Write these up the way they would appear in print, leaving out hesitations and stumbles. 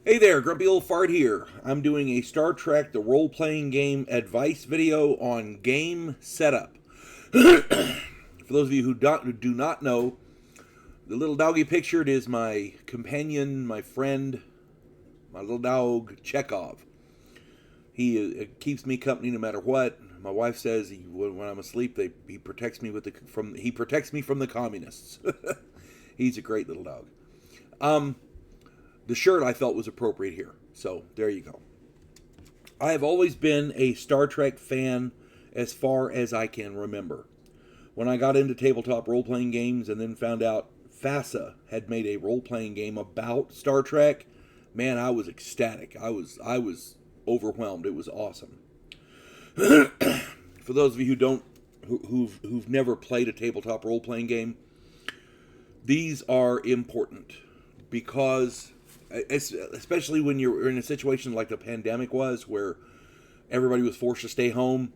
Hey there, Grumpy Old Fart here. I'm doing a Star Trek The Role Playing Game advice video on game setup. For those of you who do not know, the little doggy pictured is my companion, my friend, my little dog, Chekhov. He keeps me company no matter what. My wife says when I'm asleep, he protects me from the communists. He's a great little dog. The shirt I felt was appropriate here. So there you go. I have always been a Star Trek fan as far as I can remember. When I got into tabletop role playing games and then found out FASA had made a role playing game about Star Trek, man, I was ecstatic. I was overwhelmed. It was awesome. For those of you who've never played a tabletop role playing game, these are important because especially when you're in a situation like the pandemic was, where everybody was forced to stay home.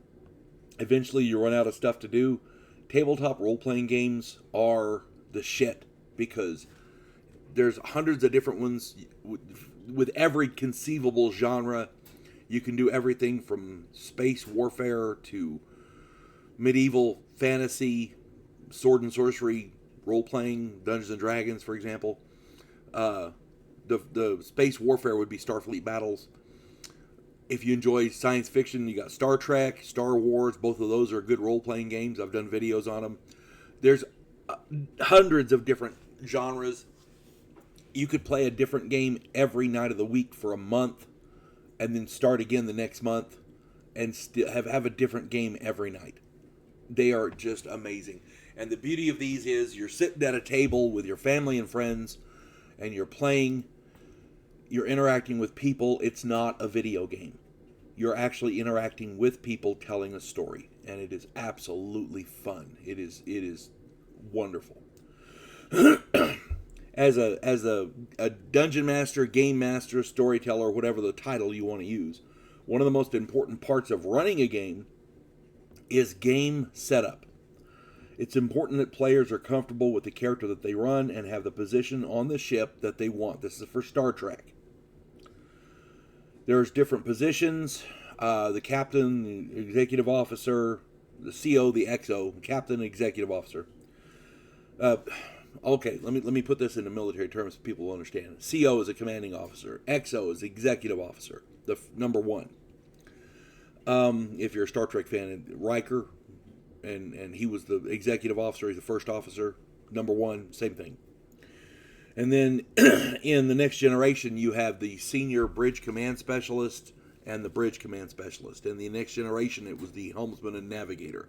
Eventually, you run out of stuff to do. Tabletop role-playing games are the shit because there's hundreds of different ones with every conceivable genre. You can do everything from space warfare to medieval fantasy, sword and sorcery, role-playing, Dungeons and Dragons, for example. The space warfare would be Starfleet battles. If you enjoy science fiction, you got Star Trek, Star Wars. Both of those are good role-playing games. I've done videos on them. There's hundreds of different genres. You could play a different game every night of the week for a month and then start again the next month and still have a different game every night. They are just amazing. And the beauty of these is you're sitting at a table with your family and friends and you're playing, you're interacting with people. It's not a video game. You're actually interacting with people telling a story, and it is absolutely fun. It is wonderful. as a dungeon master, game master, storyteller, whatever the title you want to use, one of the most important parts of running a game is game setup. It's important that players are comfortable with the character that they run and have the position on the ship that they want. This is for Star Trek. There's different positions. The captain, the executive officer, the CO, the XO, captain, executive officer. Okay, let me put this into military terms so people will understand. CO is a commanding officer. XO is executive officer, the number one. If you're a Star Trek fan, Riker, and he was the executive officer. He's the first officer, number one, same thing. And then in the Next Generation, you have the senior bridge command specialist and the bridge command specialist. In the Next Generation, it was the helmsman and navigator.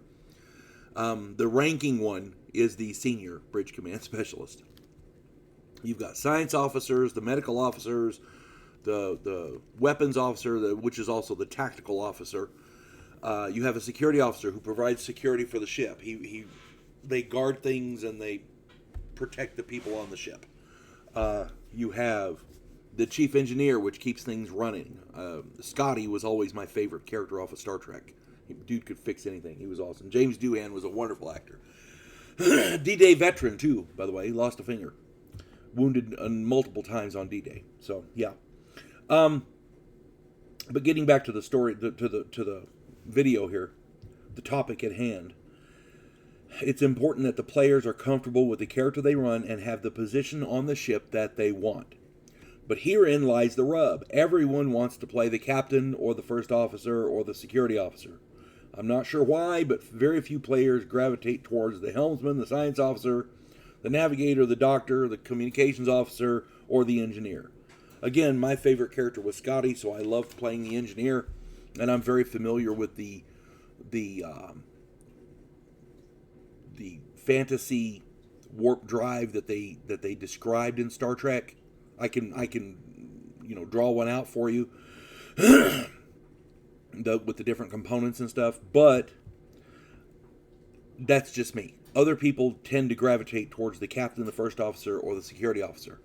The ranking one is the senior bridge command specialist. You've got science officers, the medical officers, the weapons officer, which is also the tactical officer. You have a security officer who provides security for the ship. They guard things and they protect the people on the ship. You have the chief engineer, which keeps things running. Scotty was always my favorite character off of Star Trek. Dude could fix anything. He was awesome. James Doohan was a wonderful actor. D-Day veteran too, by the way. He lost a finger, wounded multiple times on D-Day. So yeah. But getting back to the story, to the video here, the topic at hand. It's important that the players are comfortable with the character they run and have the position on the ship that they want. But herein lies the rub. Everyone wants to play the captain or the first officer or the security officer. I'm not sure why, but very few players gravitate towards the helmsman, the science officer, the navigator, the doctor, the communications officer, or the engineer. Again, my favorite character was Scotty, so I loved playing the engineer, and I'm very familiar with the fantasy warp drive that they described in Star Trek. I can draw one out for you with the different components and stuff, but that's just me. Other people tend to gravitate towards the captain, the first officer, or the security officer.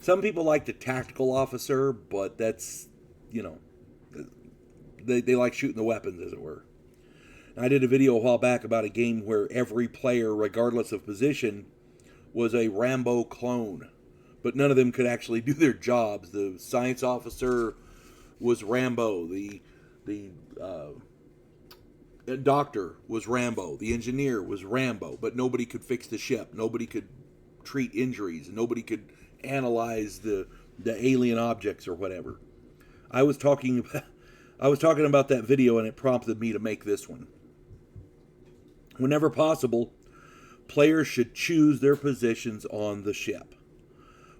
Some people like the tactical officer, but that's, they like shooting the weapons, as it were. I did a video a while back about a game where every player, regardless of position, was a Rambo clone. but none of them could actually do their jobs. The science officer was Rambo. The doctor was Rambo. The engineer was Rambo, but nobody could fix the ship. Nobody could treat injuries. Nobody could analyze the alien objects or whatever. I was talking about that video, and it prompted me to make this one. Whenever possible, players should choose their positions on the ship.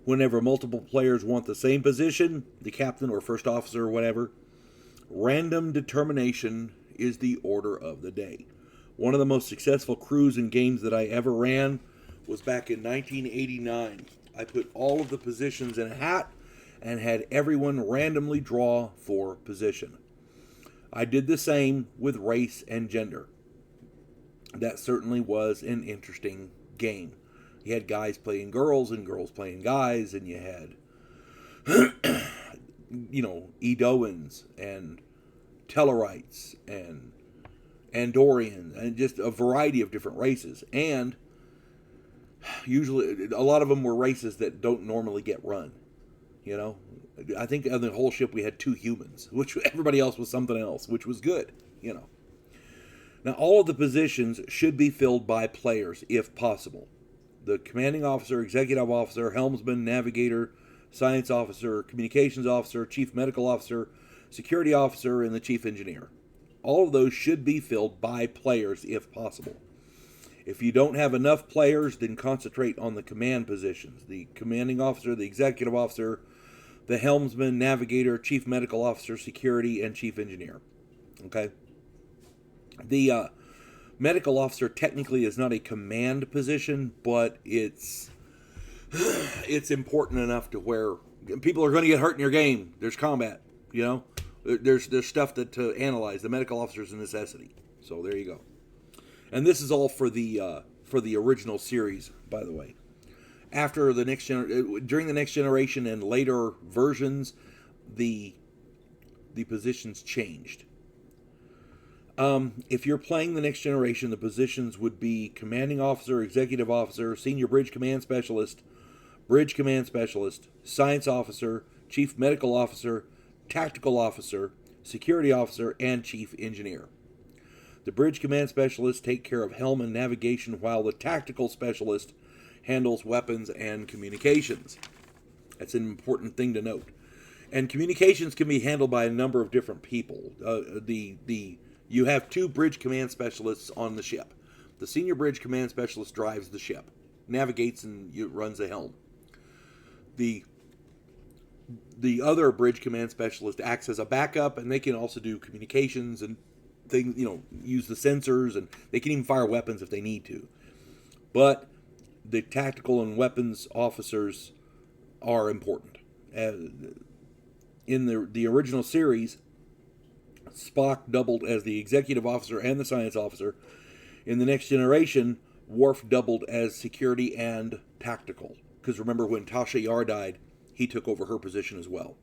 Whenever multiple players want the same position, the captain or first officer or whatever, random determination is the order of the day. One of the most successful crews and games that I ever ran was back in 1989. I put all of the positions in a hat and had everyone randomly draw for position. I did the same with race and gender. That certainly was an interesting game. You had guys playing girls and girls playing guys, and you had, Edoans and Tellarites and Andorians and just a variety of different races. And usually, a lot of them were races that don't normally get run. I think on the whole ship we had 2 humans, which everybody else was something else, which was good. Now, all of the positions should be filled by players, if possible. The commanding officer, executive officer, helmsman, navigator, science officer, communications officer, chief medical officer, security officer, and the chief engineer. All of those should be filled by players, if possible. If you don't have enough players, then concentrate on the command positions. The commanding officer, the executive officer, the helmsman, navigator, chief medical officer, security, and chief engineer. Okay? The medical officer technically is not a command position, but it's important enough to where people are going to get hurt in your game. There's combat, There's stuff to analyze. The medical officer is a necessity. So there you go. And this is all for the original series, by the way. After during the next generation and later versions, the positions changed. If you're playing the next generation, the positions would be commanding officer, executive officer, senior bridge command specialist, science officer, chief medical officer, tactical officer, security officer, and chief engineer. The bridge command specialists take care of helm and navigation, while the tactical specialist handles weapons and communications. That's an important thing to note. And communications can be handled by a number of different people. You have 2 bridge command specialists on the ship. The senior bridge command specialist drives the ship, navigates, and runs the helm. The other bridge command specialist acts as a backup, and they can also do communications and things, use the sensors, and they can even fire weapons if they need to. But the tactical and weapons officers are important. In the original series, Spock doubled as the executive officer and the science officer. In the next generation, Worf doubled as security and tactical. Because remember, when Tasha Yar died, he took over her position as well.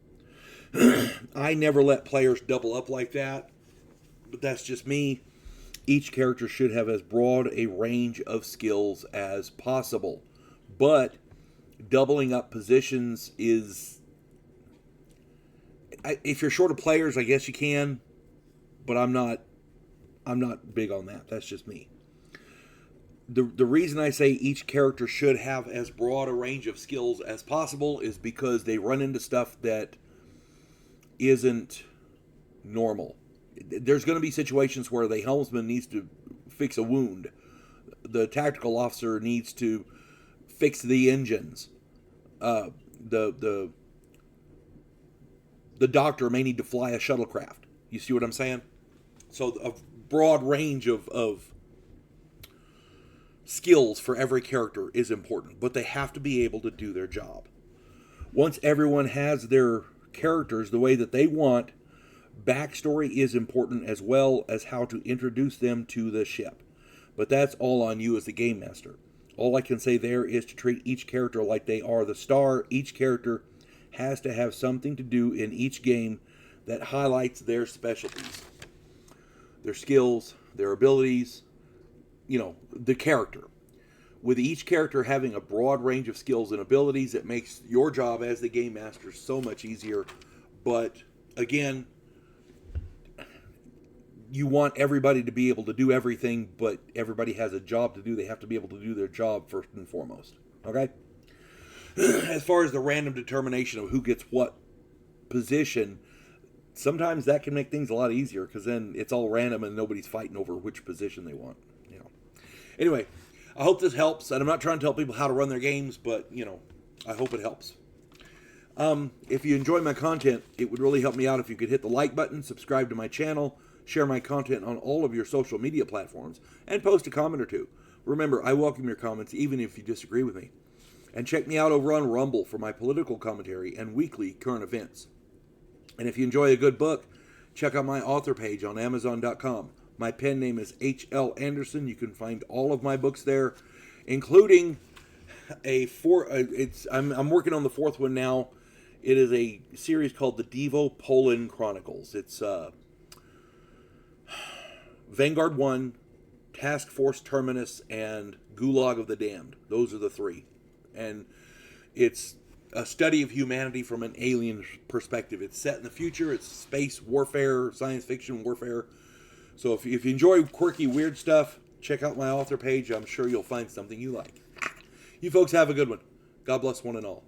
I never let players double up like that, but that's just me. Each character should have as broad a range of skills as possible. But doubling up positions is... if you're short of players, I guess you can, but I'm not big on that. That's just me. The reason I say each character should have as broad a range of skills as possible is because they run into stuff that isn't normal. There's going to be situations where the helmsman needs to fix a wound. The tactical officer needs to fix the engines. The doctor may need to fly a shuttlecraft. You see what I'm saying? So a broad range of skills for every character is important, but they have to be able to do their job. Once everyone has their characters the way that they want, backstory is important as well as how to introduce them to the ship. But that's all on you as the game master. All I can say there is to treat each character like they are the star. Each character has to have something to do in each game that highlights their specialties, their skills, their abilities, the character. With each character having a broad range of skills and abilities, it makes your job as the game master so much easier. But again, you want everybody to be able to do everything, but everybody has a job to do. They have to be able to do their job first and foremost. Okay? As far as the random determination of who gets what position, sometimes that can make things a lot easier, because then it's all random and nobody's fighting over which position they want. Anyway, I hope this helps, and I'm not trying to tell people how to run their games, but I hope it helps. If you enjoy my content, it would really help me out if you could hit the like button, subscribe to my channel, share my content on all of your social media platforms, and post a comment or two. Remember, I welcome your comments even if you disagree with me. And check me out over on Rumble for my political commentary and weekly current events. And if you enjoy a good book, check out my author page on Amazon.com. My pen name is H.L. Anderson. You can find all of my books there, including I'm working on the fourth one now. It is a series called the Devo Poland Chronicles. It's Vanguard 1, Task Force Terminus, and Gulag of the Damned. Those are the three. And it's a study of humanity from an alien perspective. It's set in the future. It's space warfare, science fiction warfare. So if you enjoy quirky, weird stuff, check out my author page. I'm sure you'll find something you like. You folks have a good one. God bless one and all.